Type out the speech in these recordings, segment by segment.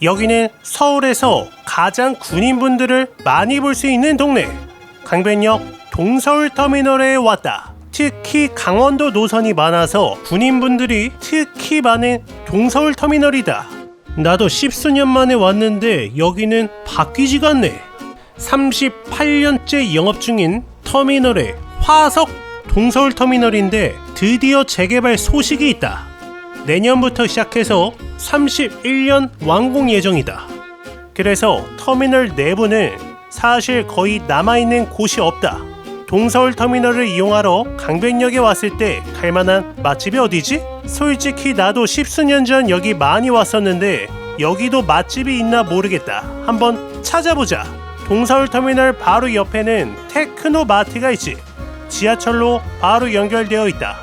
여기는 서울에서 가장 군인분들을 많이 볼 수 있는 동네, 강변역 동서울터미널에 왔다. 특히 강원도 노선이 많아서 군인분들이 특히 많은 동서울터미널이다. 나도 10수년 만에 왔는데 여기는 바뀌지가 않네. 38년째 영업 중인 터미널의 화석 동서울터미널인데 드디어 재개발 소식이 있다. 내년부터 시작해서 31년 완공 예정이다. 그래서 터미널 내부는 사실 거의 남아있는 곳이 없다. 동서울터미널을 이용하러 강변역에 왔을 때 갈만한 맛집이 어디지? 솔직히 나도 10수년 전 여기 많이 왔었는데 여기도 맛집이 있나 모르겠다. 한번 찾아보자. 동서울터미널 바로 옆에는 테크노마트가 있지. 지하철로 바로 연결되어 있다.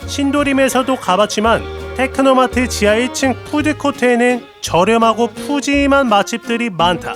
신도림에서도 가봤지만 테크노마트 지하 1층 푸드코트에는 저렴하고 푸짐한 맛집들이 많다.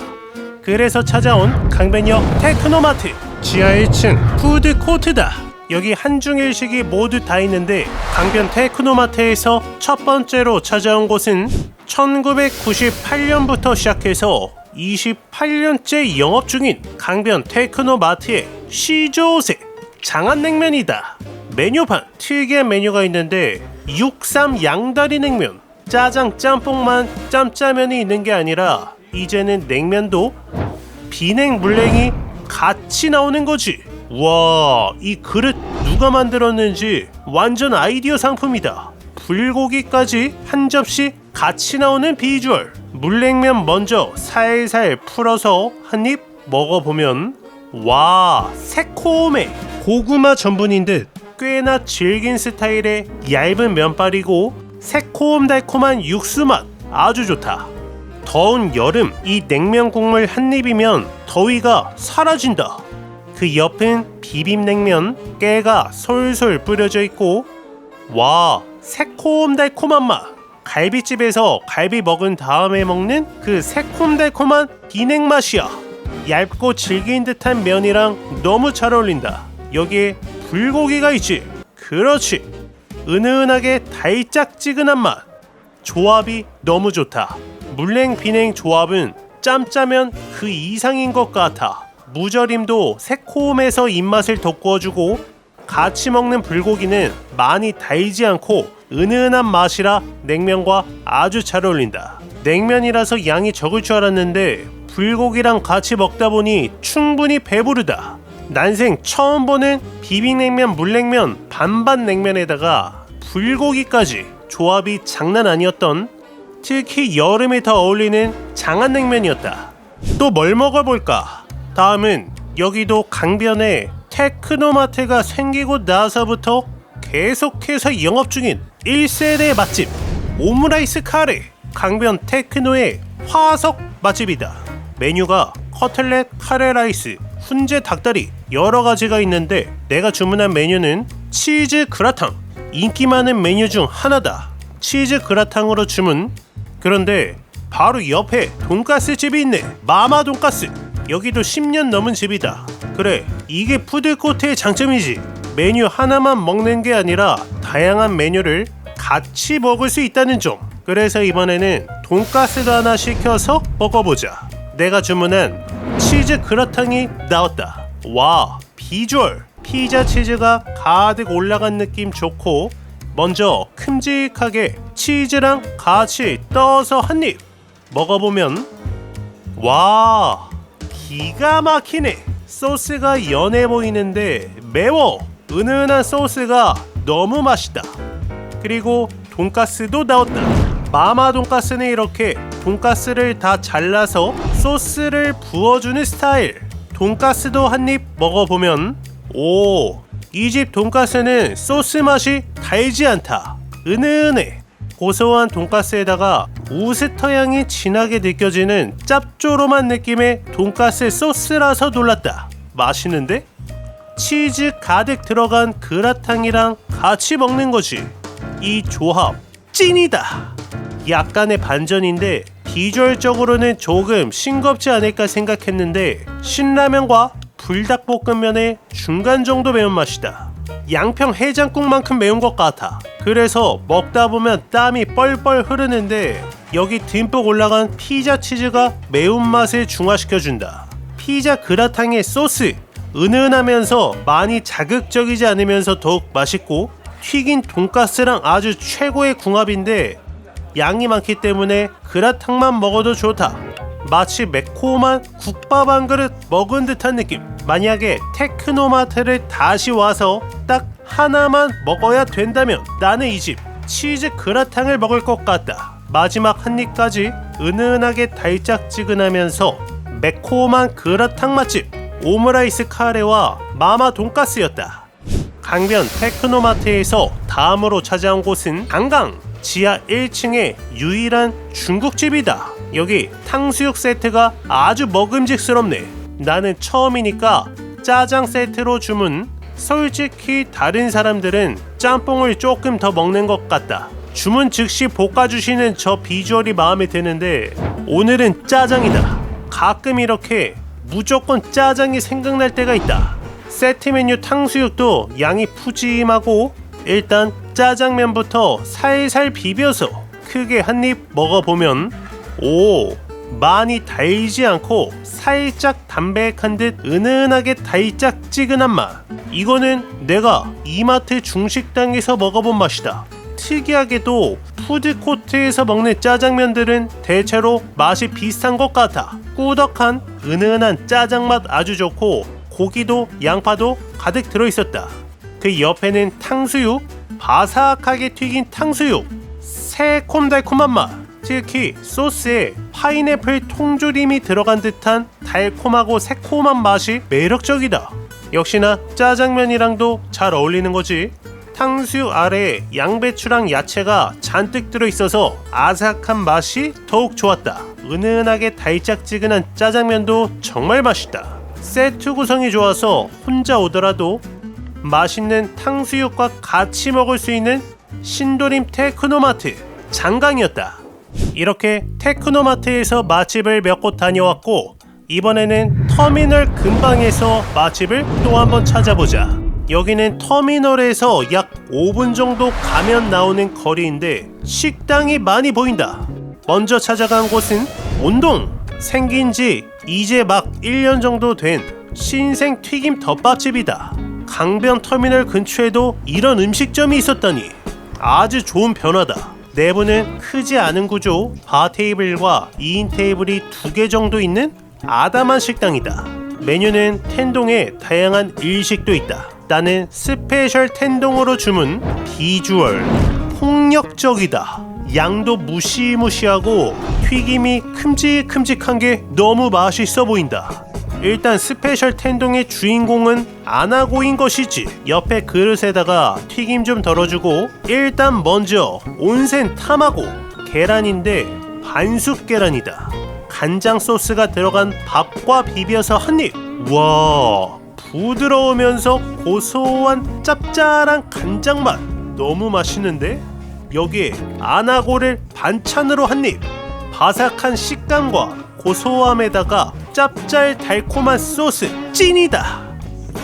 그래서 찾아온 강변역 테크노마트 지하 1층 푸드코트다. 여기 한중일식이 모두 다 있는데 강변 테크노마트에서 첫 번째로 찾아온 곳은 1998년부터 시작해서 28년째 영업 중인 강변 테크노마트의 시조새 장안냉면이다. 메뉴판 특이한 메뉴가 있는데 육삼 양다리 냉면, 짜장 짬뽕만 짬짜면이 있는 게 아니라 이제는 냉면도 비냉 물냉이 같이 나오는 거지. 와, 이 그릇 누가 만들었는지 완전 아이디어 상품이다. 불고기까지 한 접시 같이 나오는 비주얼. 물냉면 먼저 살살 풀어서 한 입 먹어보면 와, 새콤해. 고구마 전분인 듯 꽤나 질긴 스타일의 얇은 면발이고 새콤달콤한 육수 맛 아주 좋다. 더운 여름 이 냉면 국물 한 입이면 더위가 사라진다. 그 옆은 비빔냉면, 깨가 솔솔 뿌려져 있고 와, 새콤달콤한 맛. 갈비집에서 갈비 먹은 다음에 먹는 그 새콤달콤한 비냉 맛이야. 얇고 질긴 듯한 면이랑 너무 잘 어울린다. 여기에 불고기가 있지. 그렇지. 은은하게 달짝지근한 맛. 조합이 너무 좋다. 물냉 비냉 조합은 짬짜면 그 이상인 것 같아. 무절임도 새콤해서 입맛을 돋구어주고 같이 먹는 불고기는 많이 달지 않고 은은한 맛이라 냉면과 아주 잘 어울린다. 냉면이라서 양이 적을 줄 알았는데 불고기랑 같이 먹다 보니 충분히 배부르다. 난생 처음 보는 비빔냉면 물냉면 반반 냉면에다가 불고기까지 조합이 장난 아니었던 특히 여름에 더 어울리는 장안냉면이었다. 또 뭘 먹어볼까? 다음은 여기도 강변에 테크노마트가 생기고 나서부터 계속해서 영업 중인 1세대 맛집 오므라이스 카레. 강변 테크노의 화석 맛집이다. 메뉴가 커틀렛, 카레라이스, 훈제 닭다리 여러 가지가 있는데 내가 주문한 메뉴는 치즈 그라탕. 인기 많은 메뉴 중 하나다. 치즈 그라탕으로 주문. 그런데 바로 옆에 돈가스 집이 있네. 마마 돈가스. 여기도 10년 넘은 집이다. 그래, 이게 푸드코트의 장점이지. 메뉴 하나만 먹는 게 아니라 다양한 메뉴를 같이 먹을 수 있다는 점. 그래서 이번에는 돈가스도 하나 시켜서 먹어보자. 내가 주문한 치즈 그라탕이 나왔다. 와, 비주얼. 피자 치즈가 가득 올라간 느낌 좋고 먼저 큼직하게 치즈랑 같이 떠서 한 입 먹어보면 와, 기가 막히네. 소스가 연해 보이는데 매워. 은은한 소스가 너무 맛있다. 그리고 돈가스도 나왔다. 마마 돈가스는 이렇게 돈가스를 다 잘라서 소스를 부어주는 스타일. 돈가스도 한 입 먹어보면 오, 이 집 돈가스는 소스 맛이 달지 않다. 은은해. 고소한 돈가스에다가 우스터 향이 진하게 느껴지는 짭조름한 느낌의 돈가스 소스라서 놀랐다. 맛있는데? 치즈 가득 들어간 그라탕이랑 같이 먹는 거지. 이 조합 찐이다. 약간의 반전인데 비주얼적으로는 조금 싱겁지 않을까 생각했는데 신라면과 불닭볶음면의 중간 정도 매운맛이다. 양평 해장국만큼 매운 것 같아. 그래서 먹다 보면 땀이 뻘뻘 흐르는데 여기 듬뿍 올라간 피자 치즈가 매운맛을 중화시켜준다. 피자 그라탕의 소스 은은하면서 많이 자극적이지 않으면서 더욱 맛있고, 튀긴 돈가스랑 아주 최고의 궁합인데 양이 많기 때문에 그라탕만 먹어도 좋다. 마치 매콤한 국밥 한 그릇 먹은 듯한 느낌. 만약에 테크노마트를 다시 와서 딱 하나만 먹어야 된다면 나는 이 집 치즈 그라탕을 먹을 것 같다. 마지막 한 입까지 은은하게 달짝지근하면서 매콤한 그라탕 맛집 오므라이스 카레와 마마 돈가스였다. 강변 테크노마트에서 다음으로 찾아온 곳은 강강 지하 1층의 유일한 중국집이다. 여기 탕수육 세트가 아주 먹음직스럽네. 나는 처음이니까 짜장 세트로 주문. 솔직히 다른 사람들은 짬뽕을 조금 더 먹는 것 같다. 주문 즉시 볶아주시는 저 비주얼이 마음에 드는데 오늘은 짜장이다. 가끔 이렇게 무조건 짜장이 생각날 때가 있다. 세트 메뉴 탕수육도 양이 푸짐하고 일단 짜장면부터 살살 비벼서 크게 한 입 먹어보면 오, 많이 달지 않고 살짝 담백한 듯 은은하게 달짝지근한 맛. 이거는 내가 이마트 중식당에서 먹어본 맛이다. 특이하게도 푸드코트에서 먹는 짜장면들은 대체로 맛이 비슷한 것 같아. 꾸덕한 은은한 짜장맛 아주 좋고 고기도 양파도 가득 들어있었다. 그 옆에는 탕수육, 바삭하게 튀긴 탕수육, 새콤달콤한 맛. 특히 소스에 파인애플 통조림이 들어간 듯한 달콤하고 새콤한 맛이 매력적이다. 역시나 짜장면이랑도 잘 어울리는 거지. 탕수육 아래에 양배추랑 야채가 잔뜩 들어있어서 아삭한 맛이 더욱 좋았다. 은은하게 달짝지근한 짜장면도 정말 맛있다. 세트 구성이 좋아서 혼자 오더라도 맛있는 탕수육과 같이 먹을 수 있는 신도림 테크노마트 장강이었다. 이렇게 테크노마트에서 맛집을 몇 곳 다녀왔고, 이번에는 터미널 근방에서 맛집을 또 한번 찾아보자. 여기는 터미널에서 약 5분 정도 가면 나오는 거리인데 식당이 많이 보인다. 먼저 찾아간 곳은 온동. 생긴 지 이제 막 1년 정도 된 신생 튀김 덮밥집이다. 강변 터미널 근처에도 이런 음식점이 있었다니 아주 좋은 변화다. 내부는 크지 않은 구조, 바 테이블과 2인 테이블이 2개 정도 있는 아담한 식당이다. 메뉴는 텐동에 다양한 일식도 있다. 나는 스페셜 텐동으로 주문. 비주얼 폭력적이다. 양도 무시무시하고 튀김이 큼직큼직한 게 너무 맛있어 보인다. 일단 스페셜 텐동의 주인공은 아나고인 것이지. 옆에 그릇에다가 튀김 좀 덜어주고, 일단 먼저 온센 타마고 계란인데 반숙 계란이다. 간장 소스가 들어간 밥과 비벼서 한입. 와, 부드러우면서 고소한 짭짤한 간장 맛 너무 맛있는데? 여기에 아나고를 반찬으로 한입. 바삭한 식감과 고소함에다가 짭짤 달콤한 소스 찐이다.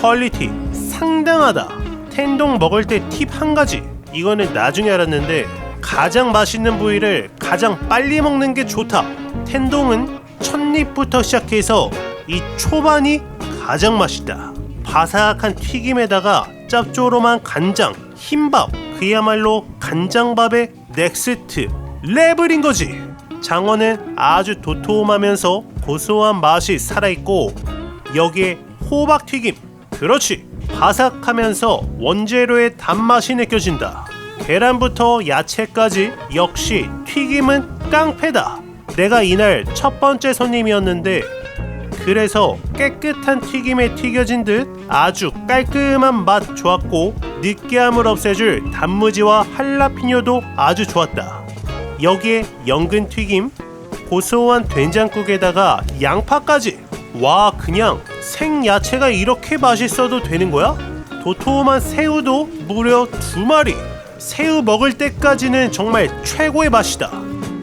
퀄리티 상당하다. 텐동 먹을 때 팁 한 가지. 이거는 나중에 알았는데 가장 맛있는 부위를 가장 빨리 먹는 게 좋다. 텐동은 첫입부터 시작해서 이 초반이 가장 맛있다. 바삭한 튀김에다가 짭조름한 간장, 흰밥, 그야말로 간장밥의 넥스트 레벨인 거지. 장어는 아주 도톰하면서 고소한 맛이 살아있고, 여기에 호박튀김, 그렇지, 바삭하면서 원재료의 단맛이 느껴진다. 계란부터 야채까지 역시 튀김은 깡패다. 내가 이날 첫 번째 손님이었는데 그래서 깨끗한 튀김에 튀겨진 듯 아주 깔끔한 맛 좋았고, 느끼함을 없애줄 단무지와 할라피뇨도 아주 좋았다. 여기에 연근 튀김, 고소한 된장국에다가 양파까지. 와, 그냥 생야채가 이렇게 맛있어도 되는 거야? 도톰한 새우도 무려 2마리. 새우 먹을 때까지는 정말 최고의 맛이다.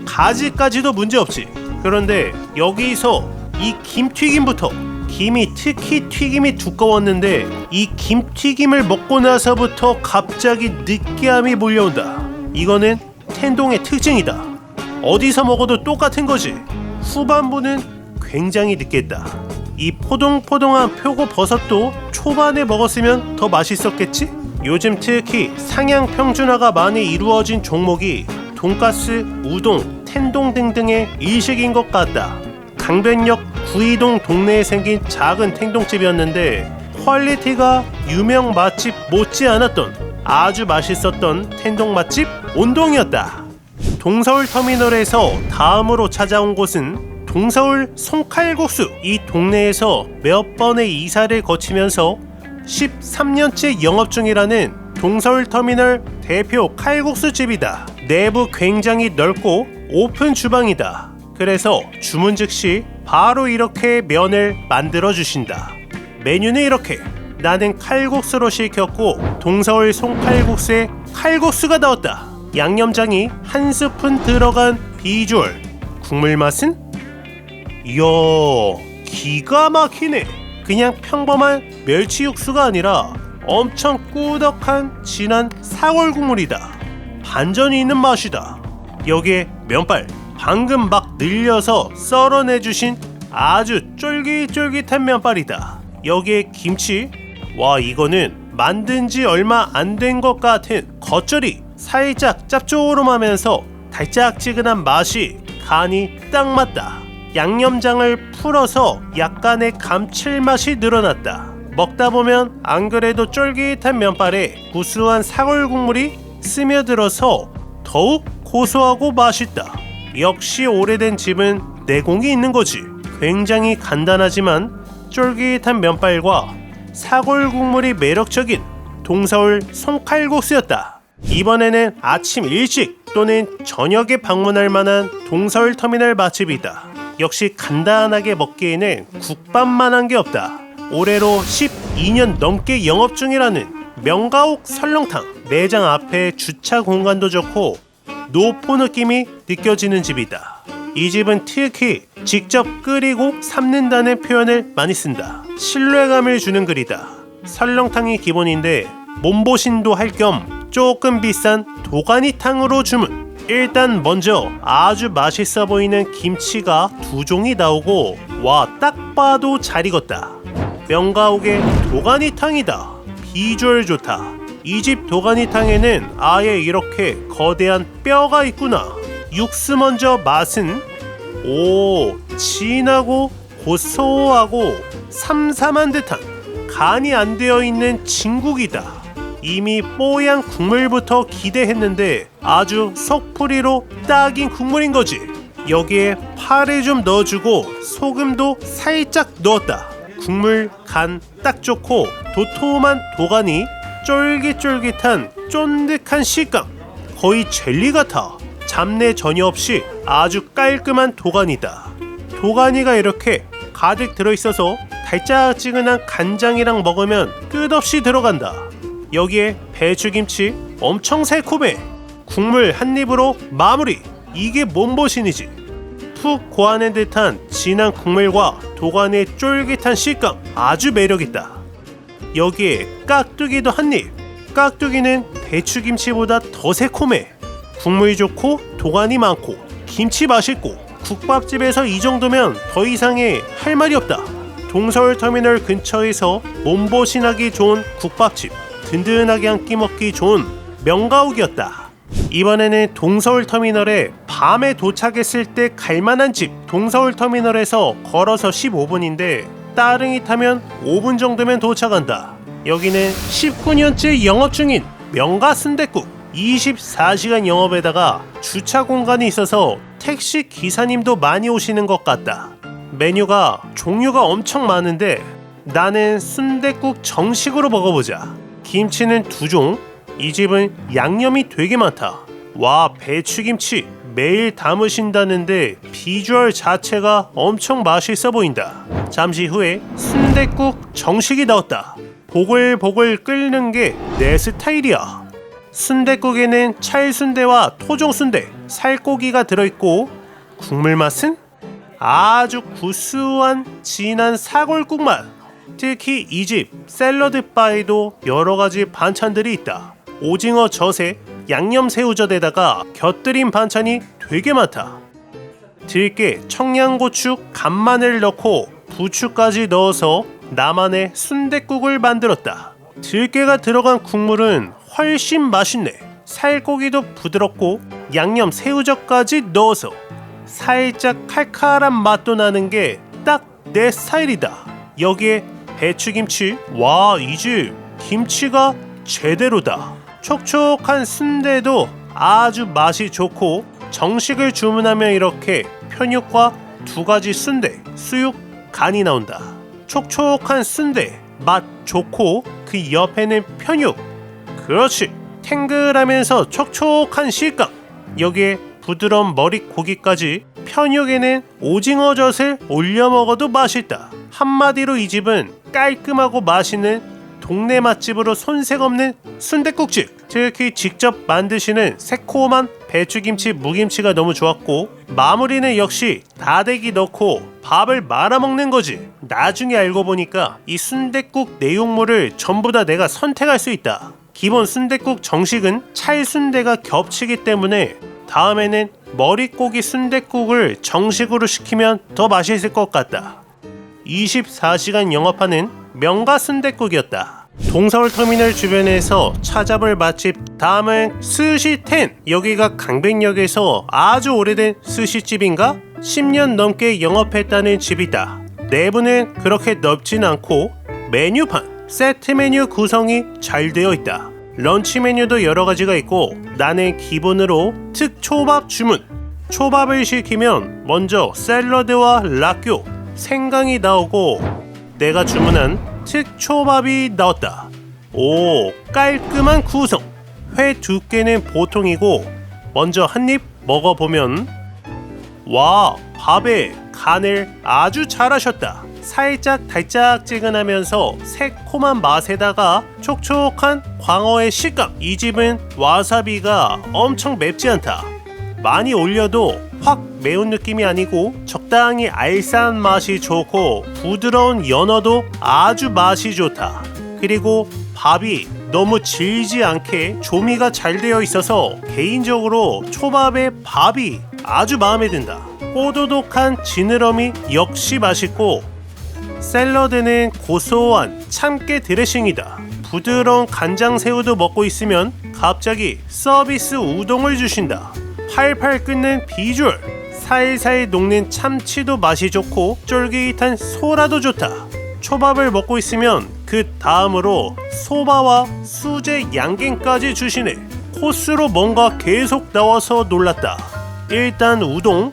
가지까지도 문제없지. 그런데 여기서 이 김튀김부터, 김이 특히 튀김이 두꺼웠는데 이 김튀김을 먹고 나서부터 갑자기 느끼함이 몰려온다. 이거는 텐동의 특징이다. 어디서 먹어도 똑같은 거지. 후반부는 굉장히 느끼했다. 이 포동포동한 표고버섯도 초반에 먹었으면 더 맛있었겠지? 요즘 특히 상향 평준화가 많이 이루어진 종목이 돈가스, 우동, 텐동 등등의 일식인 것 같다. 강변역 구이동 동네에 생긴 작은 텐동집이었는데 퀄리티가 유명 맛집 못지않았던 아주 맛있었던 텐동 맛집 온동이었다. 동서울터미널에서 다음으로 찾아온 곳은 동서울 송칼국수. 이 동네에서 몇 번의 이사를 거치면서 13년째 영업 중이라는 동서울터미널 대표 칼국수집이다. 내부 굉장히 넓고 오픈 주방이다. 그래서 주문 즉시 바로 이렇게 면을 만들어 주신다. 메뉴는 이렇게. 나는 칼국수로 시켰고 동서울 송칼국수에 칼국수가 나왔다. 양념장이 한 스푼 들어간 비주얼. 국물 맛은? 이야, 기가 막히네. 그냥 평범한 멸치 육수가 아니라 엄청 꾸덕한 진한 사골 국물이다. 반전이 있는 맛이다. 여기에 면발 방금 막 늘려서 썰어내주신 아주 쫄깃쫄깃한 면발이다. 여기에 김치. 와, 이거는 만든 지 얼마 안 된 것 같은 겉절이. 살짝 짭조름하면서 달짝지근한 맛이 간이 딱 맞다. 양념장을 풀어서 약간의 감칠맛이 늘어났다. 먹다 보면 안 그래도 쫄깃한 면발에 구수한 사골 국물이 스며들어서 더욱 고소하고 맛있다. 역시 오래된 집은 내공이 있는 거지. 굉장히 간단하지만 쫄깃한 면발과 사골 국물이 매력적인 동서울 송칼국수였다. 이번에는 아침 일찍 또는 저녁에 방문할 만한 동서울터미널 맛집이다. 역시 간단하게 먹기에는 국밥만한 게 없다. 올해로 12년 넘게 영업 중이라는 명가옥 설렁탕. 매장 앞에 주차 공간도 좋고 노포 느낌이 느껴지는 집이다. 이 집은 특히 직접 끓이고 삶는다는 표현을 많이 쓴다. 신뢰감을 주는 글이다. 설렁탕이 기본인데 몸보신도 할 겸 조금 비싼 도가니탕으로 주문. 일단 먼저 아주 맛있어 보이는 김치가 2종이 나오고, 와, 딱 봐도 잘 익었다. 명가옥의 도가니탕이다. 비주얼 좋다. 이 집 도가니탕에는 아예 이렇게 거대한 뼈가 있구나. 육수 먼저 맛은 진하고 고소하고 삼삼한 듯한 간이 안 되어 있는 진국이다. 이미 뽀얀 국물부터 기대했는데 아주 속풀이로 딱인 국물인 거지. 여기에 파를 좀 넣어주고 소금도 살짝 넣었다. 국물 간 딱 좋고 도톰한 도가니, 쫄깃쫄깃한 쫀득한 식감, 거의 젤리 같아. 잡내 전혀 없이 아주 깔끔한 도가니다. 도가니가 이렇게 가득 들어있어서 달짝지근한 간장이랑 먹으면 끝없이 들어간다. 여기에 배추김치 엄청 새콤해. 국물 한 입으로 마무리. 이게 몸보신이지. 푹 고아낸 듯한 진한 국물과 도가니의 쫄깃한 식감, 아주 매력있다. 여기에 깍두기도 한 입. 깍두기는 배추김치보다 더 새콤해. 국물 좋고 도가니 많고 김치 맛있고 국밥집에서 이 정도면 더 이상의 할 말이 없다. 동서울터미널 근처에서 몸보신하기 좋은 국밥집, 든든하게 한 끼 먹기 좋은 명가옥이었다. 이번에는 동서울터미널에 밤에 도착했을 때 갈만한 집. 동서울터미널에서 걸어서 15분인데 따릉이 타면 5분 정도면 도착한다. 여기는 19년째 영업 중인 명가순댓국. 24시간 영업에다가 주차 공간이 있어서 택시 기사님도 많이 오시는 것 같다. 메뉴가 종류가 엄청 많은데 나는 순댓국 정식으로 먹어보자. 김치는 2종. 이 집은 양념이 되게 많다. 와, 배추김치 매일 담으신다는데 비주얼 자체가 엄청 맛있어 보인다. 잠시 후에 순댓국 정식이 나왔다. 보글보글 끓는 게 내 스타일이야. 순댓국에는 찰순대와 토종순대, 살코기가 들어있고 국물 맛은 아주 구수한 진한 사골국 맛. 특히 이 집 샐러드 바에도 여러가지 반찬들이 있다. 오징어 젓에 양념 새우젓에다가 곁들인 반찬이 되게 많다. 들깨, 청양고추, 간마늘 넣고 부추까지 넣어서 나만의 순댓국을 만들었다. 들깨가 들어간 국물은 훨씬 맛있네. 살코기도 부드럽고 양념 새우젓까지 넣어서 살짝 칼칼한 맛도 나는 게 딱 내 스타일이다. 여기에 배추김치, 와, 이 집 김치가 제대로다. 촉촉한 순대도 아주 맛이 좋고 정식을 주문하면 이렇게 편육과 두 가지 순대, 수육, 간이 나온다. 촉촉한 순대 맛 좋고 그 옆에는 편육. 그렇지, 탱글하면서 촉촉한 식감. 여기에 부드러운 머릿고기까지. 편육에는 오징어젓을 올려 먹어도 맛있다. 한마디로 이 집은 깔끔하고 맛있는 동네 맛집으로 손색 없는 순댓국집. 특히 직접 만드시는 새콤한 배추김치, 무김치가 너무 좋았고, 마무리는 역시 다대기 넣고 밥을 말아먹는 거지. 나중에 알고 보니까 이 순댓국 내용물을 전부 다 내가 선택할 수 있다. 기본 순댓국 정식은 찰순대가 겹치기 때문에 다음에는 머릿고기 순댓국을 정식으로 시키면 더 맛있을 것 같다. 24시간 영업하는 명가 순댓국이었다. 동서울터미널 주변에서 찾아볼 맛집, 다음은 스시텐. 여기가 강백역에서 아주 오래된 스시집인가? 10년 넘게 영업했다는 집이다. 내부는 그렇게 넓진 않고 메뉴판, 세트 메뉴 구성이 잘 되어 있다. 런치 메뉴도 여러 가지가 있고, 나는 기본으로 특초밥 주문. 초밥을 시키면 먼저 샐러드와 락교, 생강이 나오고 내가 주문한 특초밥이 나왔다. 오, 깔끔한 구성. 회 두께는 보통이고 먼저 한입 먹어보면, 와, 밥에 간을 아주 잘하셨다. 살짝 달짝지근하면서 새콤한 맛에다가 촉촉한 광어의 식감. 이 집은 와사비가 엄청 맵지 않다. 많이 올려도 확 매운 느낌이 아니고 적당히 알싸한 맛이 좋고, 부드러운 연어도 아주 맛이 좋다. 그리고 밥이 너무 질지 않게 조미가 잘 되어 있어서 개인적으로 초밥에 밥이 아주 마음에 든다. 꼬도독한 지느러미 역시 맛있고, 샐러드는 고소한 참깨 드레싱이다. 부드러운 간장새우도 먹고 있으면 갑자기 서비스 우동을 주신다. 팔팔 끓는 비주얼, 살살 녹는 참치도 맛이 좋고 쫄깃한 소라도 좋다. 초밥을 먹고 있으면 그 다음으로 소바와 수제 양갱까지 주시네. 코스로 뭔가 계속 나와서 놀랐다. 일단 우동,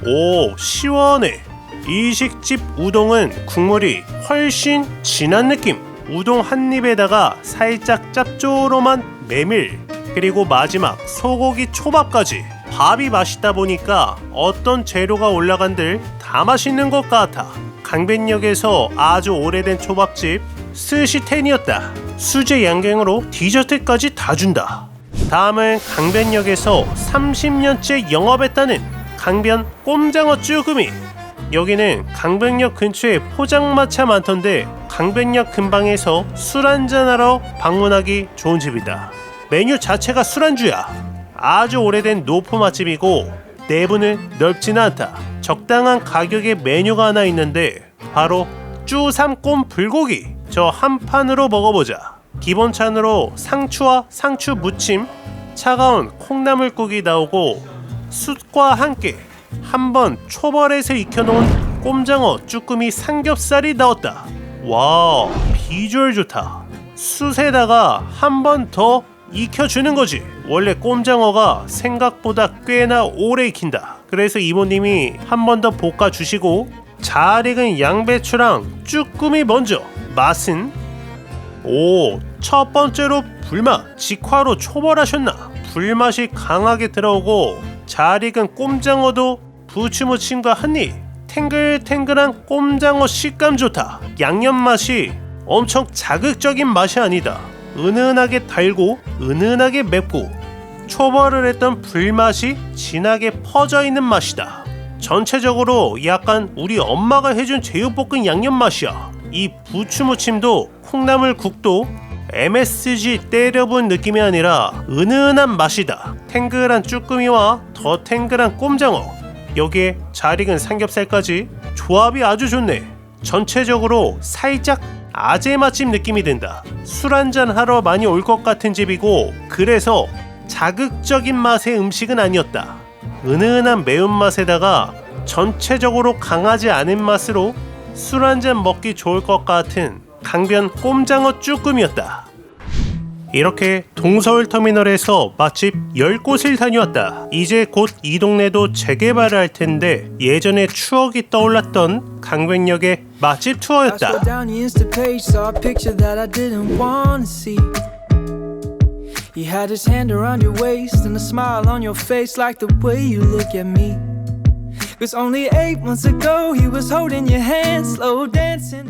오, 시원해. 이식집 우동은 국물이 훨씬 진한 느낌. 우동 한 입에다가 살짝 짭조름한 메밀, 그리고 마지막 소고기 초밥까지. 밥이 맛있다 보니까 어떤 재료가 올라간들 다 맛있는 것 같아. 강변역에서 아주 오래된 초밥집 스시텐이었다. 수제 양갱으로 디저트까지 다 준다. 다음은 강변역에서 30년째 영업했다는 강변 꼼장어 쭈꾸미. 여기는 강변역 근처에 포장마차 많던데 강변역 근방에서 술 한잔하러 방문하기 좋은 집이다. 메뉴 자체가 술안주야. 아주 오래된 노포 맛집이고 내부는 넓지는 않다. 적당한 가격의 메뉴가 하나 있는데 바로 쭈삼꼼 불고기. 저 한 판으로 먹어보자. 기본 찬으로 상추와 상추 무침, 차가운 콩나물국이 나오고 숯과 함께 한번 초벌에서 익혀놓은 꼼장어 쭈꾸미 삼겹살이 나왔다. 와, 비주얼 좋다. 숯에다가 한 번 더 익혀주는 거지. 원래 꼼장어가 생각보다 꽤나 오래 익힌다. 그래서 이모님이 한 번 더 볶아주시고, 잘 익은 양배추랑 쭈꾸미 먼저. 맛은, 오, 첫 번째로 불맛. 직화로 초벌하셨나? 불맛이 강하게 들어오고 잘 익은 꼼장어도 부추무침과 한입. 탱글탱글한 꼼장어 식감 좋다. 양념 맛이 엄청 자극적인 맛이 아니다. 은은하게 달고 은은하게 맵고 초벌을 했던 불맛이 진하게 퍼져 있는 맛이다. 전체적으로 약간 우리 엄마가 해준 제육볶음 양념 맛이야. 이 부추무침도 콩나물국도 MSG 때려본 느낌이 아니라 은은한 맛이다. 탱글한 쭈꾸미와 더 탱글한 꼼장어, 여기에 잘 익은 삼겹살까지 조합이 아주 좋네. 전체적으로 살짝 아재 맛집 느낌이 든다. 술 한잔 하러 많이 올 것 같은 집이고, 그래서 자극적인 맛의 음식은 아니었다. 은은한 매운맛에다가 전체적으로 강하지 않은 맛으로 술 한잔 먹기 좋을 것 같은 강변 꼼장어 쭈꾸미였다. 이렇게 동서울터미널에서 맛집 10곳을 다녀왔다. 이제 곧 이 동네도 재개발을 할 텐데 예전의 추억이 떠올랐던 강변역의 맛집 투어였다. He had his hand around your waist and a smile on your face like the way you look at me. 'Cause only 8 months ago he was holding your hand, slow dancing.